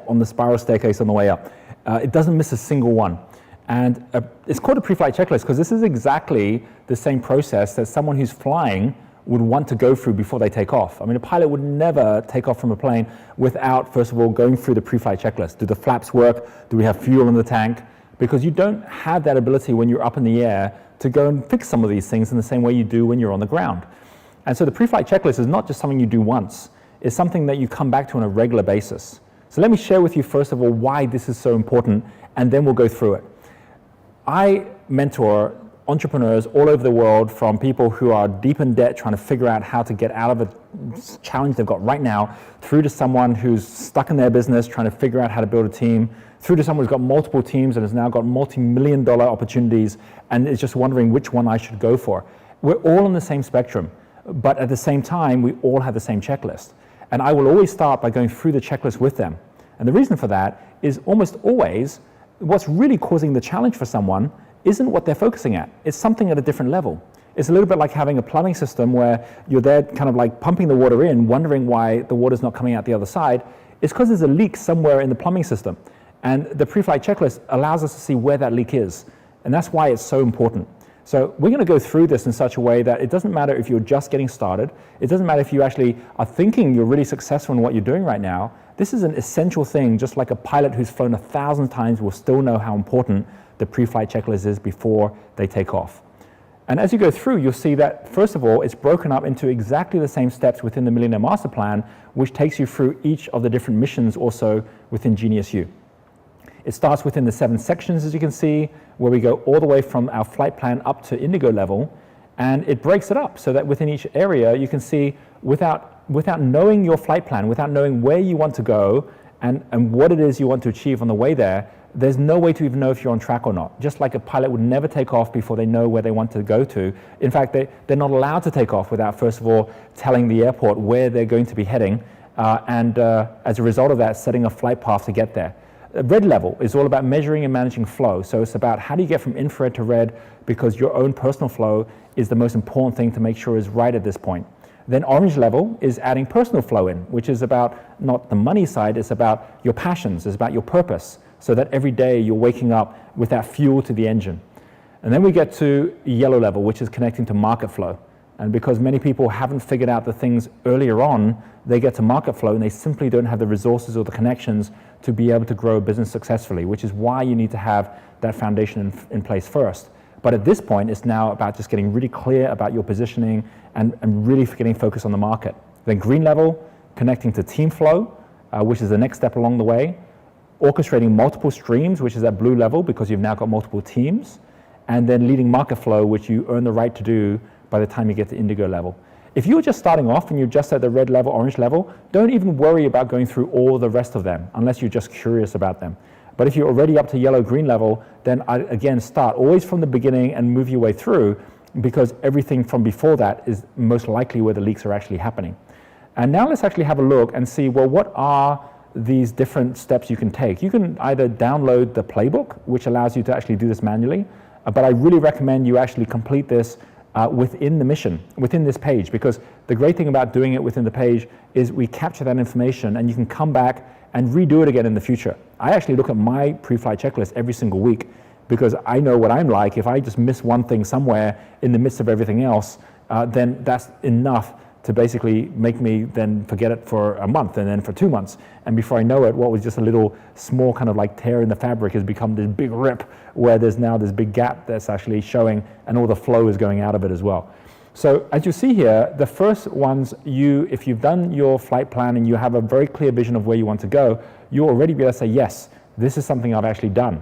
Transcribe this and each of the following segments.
on the spiral staircase on the way up. It doesn't miss a single one. And it's called a pre-flight checklist because this is exactly the same process that someone who's flying would want to go through before they take off. I mean, a pilot would never take off from a plane without, first of all, going through the pre-flight checklist. Do the flaps work? Do we have fuel in the tank? Because you don't have that ability when you're up in the air to go and fix some of these things in the same way you do when you're on the ground. And so the pre-flight checklist is not just something you do once. It's something that you come back to on a regular basis. So let me share with you, first of all, why this is so important, and then we'll go through it. I mentor entrepreneurs all over the world, from people who are deep in debt trying to figure out how to get out of a challenge they've got right now, through to someone who's stuck in their business trying to figure out how to build a team, through to someone who's got multiple teams and has now got multi-million-dollar opportunities and is just wondering which one I should go for. We're all on the same spectrum, but at the same time, we all have the same checklist. And I will always start by going through the checklist with them. And the reason for that is almost always what's really causing the challenge for someone isn't what they're focusing at. It's something at a different level. It's a little bit like having a plumbing system where you're there kind of like pumping the water in, wondering why the water's not coming out the other side. It's because there's a leak somewhere in the plumbing system. And the pre-flight checklist allows us to see where that leak is. And that's why it's so important. So we're going to go through this in such a way that it doesn't matter if you're just getting started. It doesn't matter if you actually are thinking you're really successful in what you're doing right now. This is an essential thing, just like a pilot who's flown 1,000 times will still know how important the pre-flight checklist is before they take off. And as you go through, you'll see that, first of all, it's broken up into exactly the same steps within the Millionaire Master Plan, which takes you through each of the different missions also within Genius U. It starts within the 7 sections, as you can see, where we go all the way from our flight plan up to Indigo level, and it breaks it up so that within each area you can see, without knowing your flight plan, without knowing where you want to go and what it is you want to achieve on the way there, there's no way to even know if you're on track or not. Just like a pilot would never take off before they know where they want to go to. In fact, they're not allowed to take off without, first of all, telling the airport where they're going to be heading, and as a result of that, setting a flight path to get there. Red level is all about measuring and managing flow. So it's about how do you get from infrared to red, because your own personal flow is the most important thing to make sure is right at this point. Then orange level is adding personal flow in, which is about not the money side, it's about your passions, it's about your purpose, so that every day you're waking up with that fuel to the engine. And then we get to yellow level, which is connecting to market flow. And because many people haven't figured out the things earlier on, they get to market flow and they simply don't have the resources or the connections to be able to grow a business successfully, which is why you need to have that foundation in place first. But at this point, it's now about just getting really clear about your positioning and really getting focused on the market. Then green level, connecting to team flow, which is the next step along the way. Orchestrating multiple streams, which is at blue level because you've now got multiple teams. And then leading market flow, which you earn the right to do by the time you get to indigo level. If you're just starting off and you're just at the red level, orange level, don't even worry about going through all the rest of them unless you're just curious about them. But if you're already up to yellow, green level, then again, start always from the beginning and move your way through, because everything from before that is most likely where the leaks are actually happening. And now let's actually have a look and see, well, what are these different steps you can take? You can either download the playbook, which allows you to actually do this manually, but I really recommend you actually complete this within the mission, within this page, because the great thing about doing it within the page is we capture that information and you can come back and redo it again in the future. I actually look at my pre-flight checklist every single week because I know what I'm like. If I just miss one thing somewhere in the midst of everything else, then that's enough to basically make me then forget it for a month and then for 2 months. And before I know it, what was just a little small kind of like tear in the fabric has become this big rip where there's now this big gap that's actually showing and all the flow is going out of it as well. So as you see here, the first ones, if you've done your flight plan and you have a very clear vision of where you want to go, you'll already be able to say, yes, this is something I've actually done.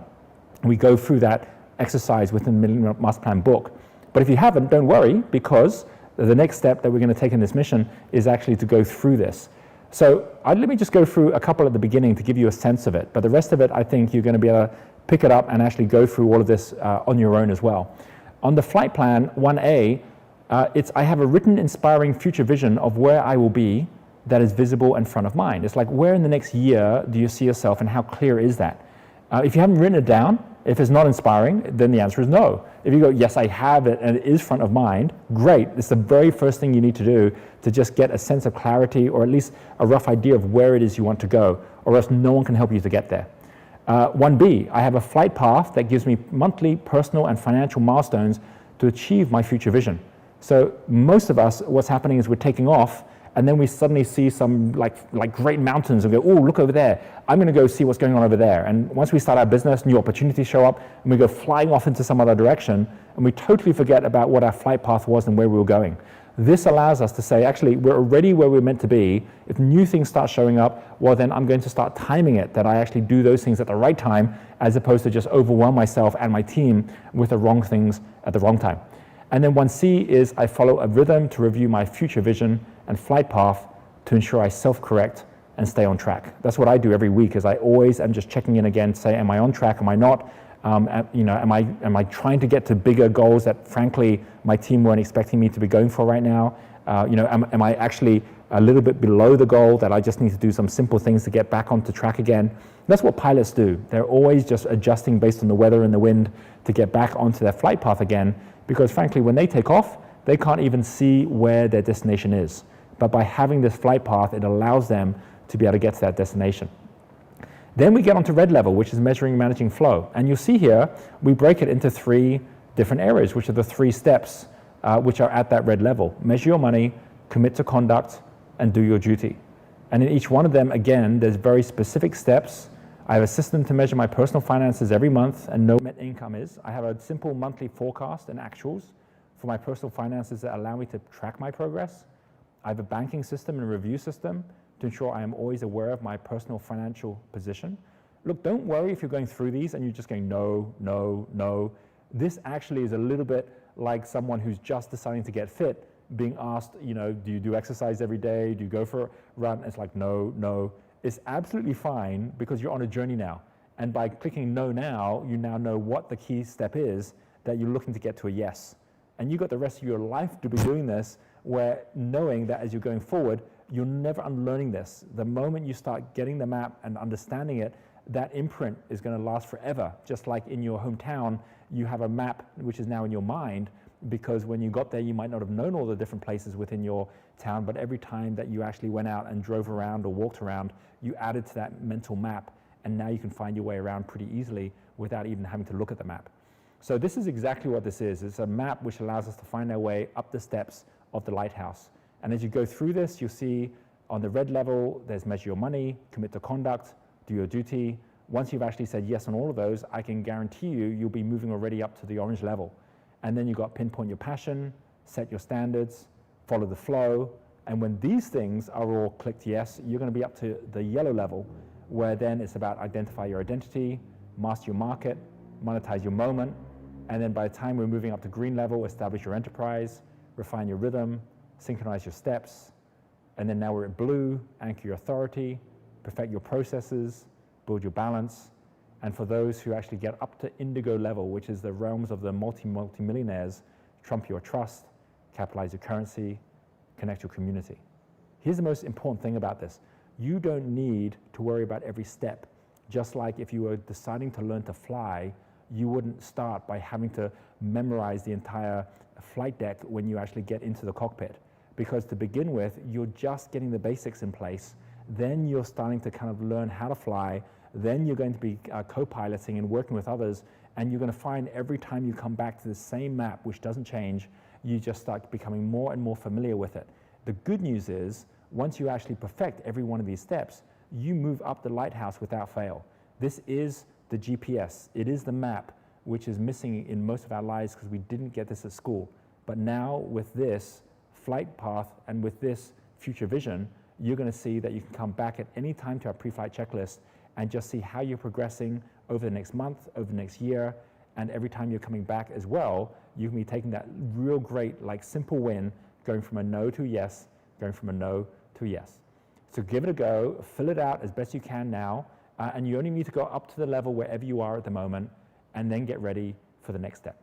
We go through that exercise within the Millionaire Master Plan book. But if you haven't, don't worry, because the next step that we're going to take in this mission is actually to go through this. So let me just go through a couple at the beginning to give you a sense of it. But the rest of it, I think you're going to be able to pick it up and actually go through all of this on your own as well. On the flight plan 1A, I have a written, inspiring future vision of where I will be that is visible and front of mind. It's like, where in the next year do you see yourself and how clear is that? If you haven't written it down, if it's not inspiring, then the answer is no. If you go, yes, I have it and it is front of mind, great. It's the very first thing you need to do to just get a sense of clarity or at least a rough idea of where it is you want to go. or else no one can help you to get there. 1B, I have a flight path that gives me monthly personal and financial milestones to achieve my future vision. So most of us, what's happening is we're taking off, and then we suddenly see some like great mountains and go, oh, look over there. I'm going to go see what's going on over there. And once we start our business, new opportunities show up, and we go flying off into some other direction, and we totally forget about what our flight path was and where we were going. This allows us to say, actually, we're already where we're meant to be. If new things start showing up, well, then I'm going to start timing it, that I actually do those things at the right time, as opposed to just overwhelm myself and my team with the wrong things at the wrong time. And then 1C is I follow a rhythm to review my future vision and flight path to ensure I self-correct and stay on track. That's what I do every week, is I always am just checking in again to say, am I on track, am I not? Am I trying to get to bigger goals that, frankly, my team weren't expecting me to be going for right now? Am I actually a little bit below the goal that I just need to do some simple things to get back onto track again? That's what pilots do. They're always just adjusting based on the weather and the wind to get back onto their flight path again, because frankly, when they take off, they can't even see where their destination is. But by having this flight path, it allows them to be able to get to that destination. Then we get onto red level, which is measuring and managing flow. And you'll see here, we break it into 3 different areas, which are the 3 steps which are at that red level. Measure your money, commit to conduct, and do your duty. And in each one of them, again, there's very specific steps. I have a system to measure my personal finances every month and know what net income is. I have a simple monthly forecast and actuals for my personal finances that allow me to track my progress. I have a banking system and a review system to ensure I am always aware of my personal financial position. Look, don't worry if you're going through these and you're just going, no, no, no. This actually is a little bit like someone who's just deciding to get fit, being asked, do you do exercise every day? Do you go for a run? It's like, no, no. It's absolutely fine because you're on a journey now. And by clicking no now, you now know what the key step is that you're looking to get to a yes. And you've got the rest of your life to be doing this, where knowing that as you're going forward, you're never unlearning this. The moment you start getting the map and understanding it, that imprint is going to last forever. Just like in your hometown, you have a map which is now in your mind, because when you got there, you might not have known all the different places within your town, but every time that you actually went out and drove around or walked around, you added to that mental map, and now you can find your way around pretty easily without even having to look at the map. So this is exactly what this is. It's a map which allows us to find our way up the steps of the lighthouse. And as you go through this, you'll see on the red level, there's measure your money, commit to conduct, do your duty. Once you've actually said yes on all of those, I can guarantee you'll be moving already up to the orange level. And then you've got pinpoint your passion, set your standards, follow the flow. And when these things are all clicked yes, you're going to be up to the yellow level, where then it's about identify your identity, master your market, monetize your moment. And then by the time we're moving up to green level, establish your enterprise, refine your rhythm, synchronize your steps. And then now we're at blue, anchor your authority, perfect your processes, build your balance. And for those who actually get up to indigo level, which is the realms of the multi-millionaires, trump your trust, capitalize your currency, connect your community. Here's the most important thing about this. You don't need to worry about every step. Just like if you were deciding to learn to fly, you wouldn't start by having to memorize the entire flight deck when you actually get into the cockpit. Because to begin with, you're just getting the basics in place. Then you're starting to kind of learn how to fly. Then you're going to be co-piloting and working with others. And you're going to find every time you come back to the same map, which doesn't change, you just start becoming more and more familiar with it. The good news is, once you actually perfect every one of these steps, you move up the lighthouse without fail. This is the GPS. It is the map which is missing in most of our lives because we didn't get this at school. But now with this flight path and with this future vision, you're going to see that you can come back at any time to our pre-flight checklist and just see how you're progressing over the next month, over the next year, and every time you're coming back as well, you can be taking that real great, like simple win, going from a no to a yes, going from a no to a yes. So give it a go, fill it out as best you can now, and you only need to go up to the level wherever you are at the moment, and then get ready for the next step.